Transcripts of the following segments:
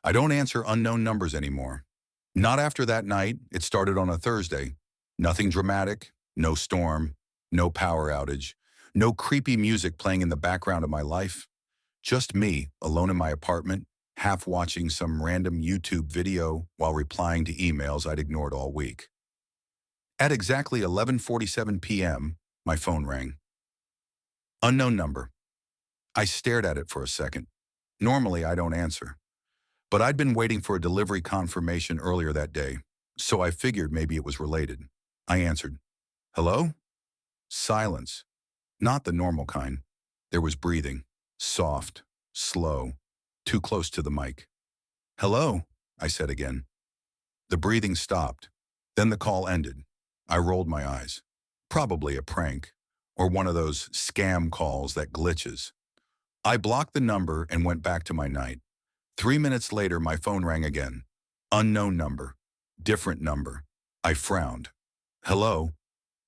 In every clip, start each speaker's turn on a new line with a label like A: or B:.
A: I don't answer unknown numbers anymore. Not after that night. It started on a Thursday. Nothing dramatic, no storm, no power outage, no creepy music playing in the background of my life. Just me, alone in my apartment, half watching some random YouTube video while replying to emails I'd ignored all week. At exactly 11:47 p.m., my phone rang. Unknown number. I stared at it for a second. Normally, I don't answer. But I'd been waiting for a delivery confirmation earlier that day, so I figured maybe it was related. I answered. Hello? Silence. Not the normal kind. There was breathing. Soft. Slow. Too close to the mic. Hello? I said again. The breathing stopped. Then the call ended. I rolled my eyes. Probably a prank, or one of those scam calls that glitches. I blocked the number and went back to my night. 3 minutes later, my phone rang again. Unknown number. Different number. I frowned. Hello?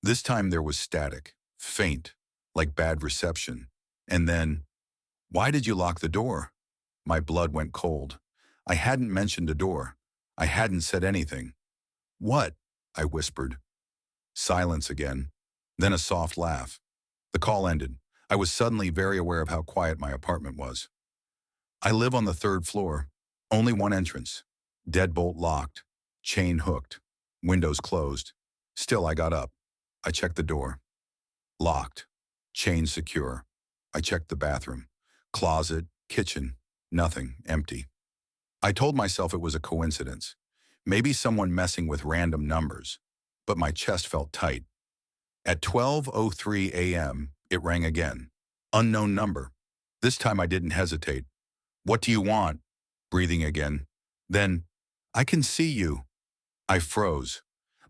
A: This time there was static. Faint. Like bad reception. And then, why did you lock the door? My blood went cold. I hadn't mentioned a door. I hadn't said anything. What? I whispered. Silence again. Then a soft laugh. The call ended. I was suddenly very aware of how quiet my apartment was. I live on the 3rd floor. Only one entrance. Deadbolt locked. Chain hooked. Windows closed. Still, I got up. I checked the door. Locked. Chain secure. I checked the bathroom. Closet, kitchen, nothing, empty. I told myself it was a coincidence. Maybe someone messing with random numbers. But my chest felt tight. At 12:03 a.m., it rang again. Unknown number. This time I didn't hesitate. What do you want? Breathing again. Then, I can see you. I froze.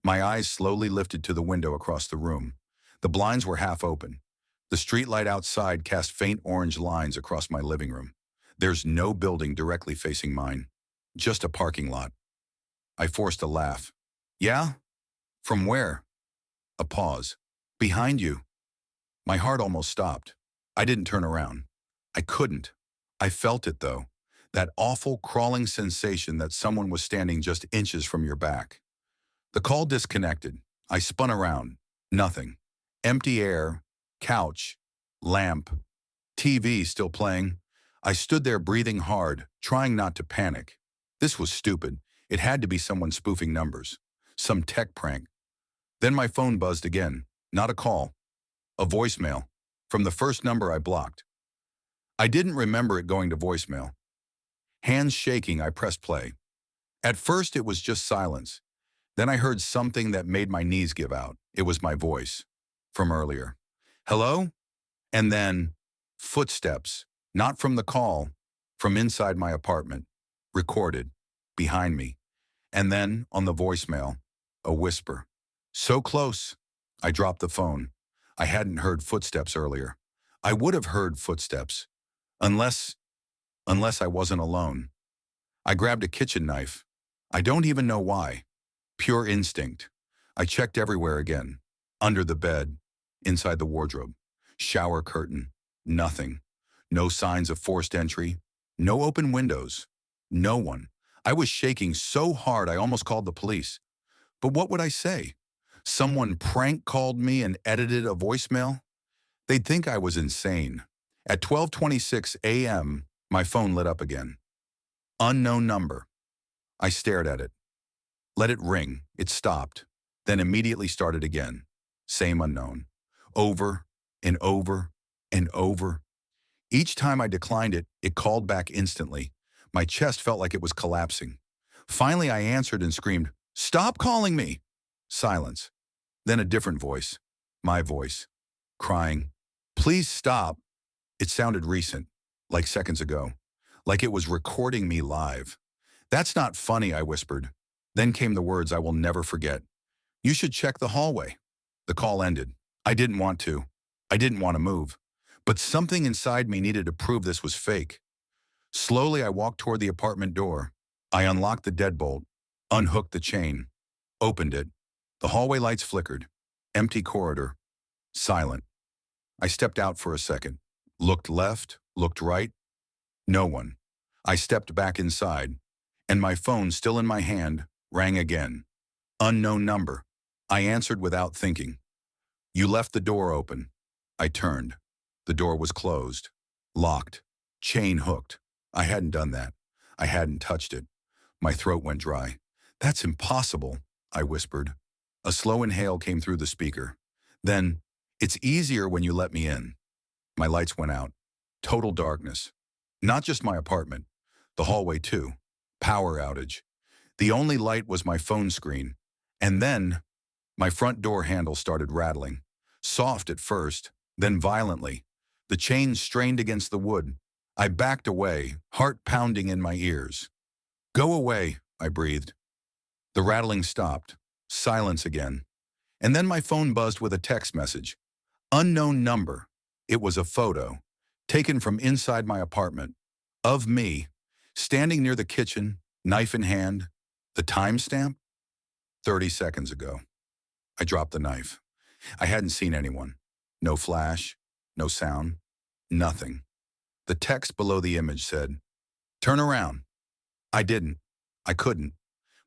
A: My eyes slowly lifted to the window across the room. The blinds were half open. The streetlight outside cast faint orange lines across my living room. There's no building directly facing mine. Just a parking lot. I forced a laugh. Yeah? From where? A pause. Behind you. My heart almost stopped. I didn't turn around. I couldn't. I felt it, though. That awful crawling sensation that someone was standing just inches from your back. The call disconnected. I spun around. Nothing. Empty air, couch, lamp, TV still playing. I stood there breathing hard, trying not to panic. This was stupid. It had to be someone spoofing numbers. Some tech prank. Then my phone buzzed again. Not a call. A voicemail. From the first number I blocked. I didn't remember it going to voicemail. Hands shaking, I pressed play. At first, it was just silence. Then I heard something that made my knees give out. It was my voice. From earlier. Hello? And then, footsteps. Not from the call. From inside my apartment. Recorded. Behind me. And then, on the voicemail, a whisper. So close. I dropped the phone. I hadn't heard footsteps earlier. I would have heard footsteps. Unless I wasn't alone. I grabbed a kitchen knife. I don't even know why. Pure instinct. I checked everywhere again. Under the bed. Inside the wardrobe. Shower curtain. Nothing. No signs of forced entry. No open windows. No one. I was shaking so hard I almost called the police. But what would I say? Someone prank called me and edited a voicemail? They'd think I was insane. At 12:26 a.m., my phone lit up again. Unknown number. I stared at it. Let it ring. It stopped. Then immediately started again. Same unknown. Over and over and over. Each time I declined it, it called back instantly. My chest felt like it was collapsing. Finally, I answered and screamed, "Stop calling me!" Silence. Then a different voice. My voice. Crying. "Please stop." It sounded recent, like seconds ago. Like it was recording me live. "That's not funny," I whispered. Then came the words I will never forget. "You should check the hallway." The call ended. I didn't want to. I didn't want to move. But something inside me needed to prove this was fake. Slowly, I walked toward the apartment door. I unlocked the deadbolt, unhooked the chain, opened it. The hallway lights flickered. Empty corridor. Silent. I stepped out for a second. Looked left, looked right. No one. I stepped back inside. and my phone, still in my hand, rang again. Unknown number. I answered without thinking. You left the door open. I turned. The door was closed. Locked. Chain hooked. I hadn't done that. I hadn't touched it. My throat went dry. That's impossible, I whispered. A slow inhale came through the speaker. Then, it's easier when you let me in. My lights went out. Total darkness. Not just my apartment. The hallway too. Power outage. The only light was my phone screen. And then, my front door handle started rattling. Soft at first, then violently. The chain strained against the wood. I backed away, heart pounding in my ears. Go away, I breathed. The rattling stopped. Silence again. And then my phone buzzed with a text message. Unknown number. It was a photo, taken from inside my apartment, of me, standing near the kitchen, knife in hand. The timestamp? 30 seconds ago. I dropped the knife. I hadn't seen anyone. No flash, no sound, nothing. The text below the image said, "Turn around." I didn't. I couldn't.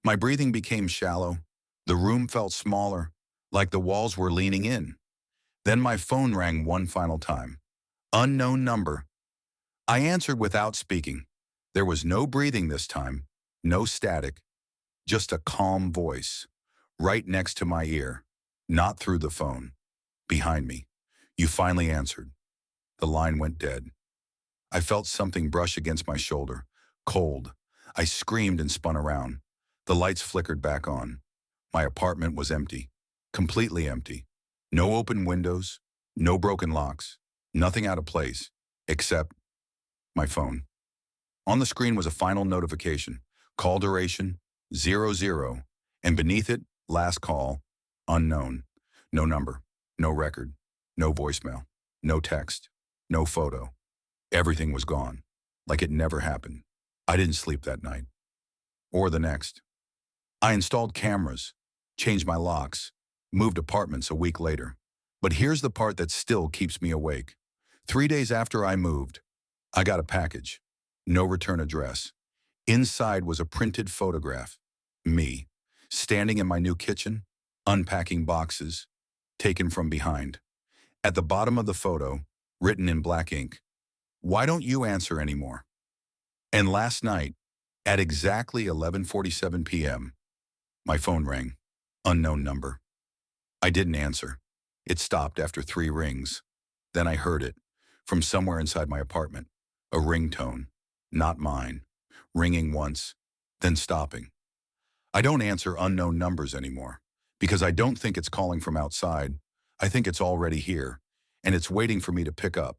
A: My breathing became shallow. The room felt smaller, like the walls were leaning in. Then my phone rang one final time. Unknown number. I answered without speaking. There was no breathing this time, no static, just a calm voice, right next to my ear, not through the phone, behind me. You finally answered. The line went dead. I felt something brush against my shoulder, cold. I screamed and spun around. The lights flickered back on. My apartment was empty, completely empty. No open windows, no broken locks, nothing out of place, except my phone. On the screen was a final notification, call duration, 00, and beneath it, last call, unknown. No number, no record, no voicemail, no text, no photo. Everything was gone, like it never happened. I didn't sleep that night, or the next. I installed cameras, changed my locks, moved apartments a week later. But here's the part that still keeps me awake. 3 days after I moved, I got a package. No return address. Inside was a printed photograph. Me, standing in my new kitchen, unpacking boxes, taken from behind. At the bottom of the photo, written in black ink, "Why don't you answer anymore?" And last night, at exactly 11:47 p.m., my phone rang. Unknown number. I didn't answer. It stopped after 3 rings. Then I heard it, from somewhere inside my apartment. A ringtone, not mine, ringing once, then stopping. I don't answer unknown numbers anymore, because I don't think it's calling from outside. I think it's already here, and it's waiting for me to pick up.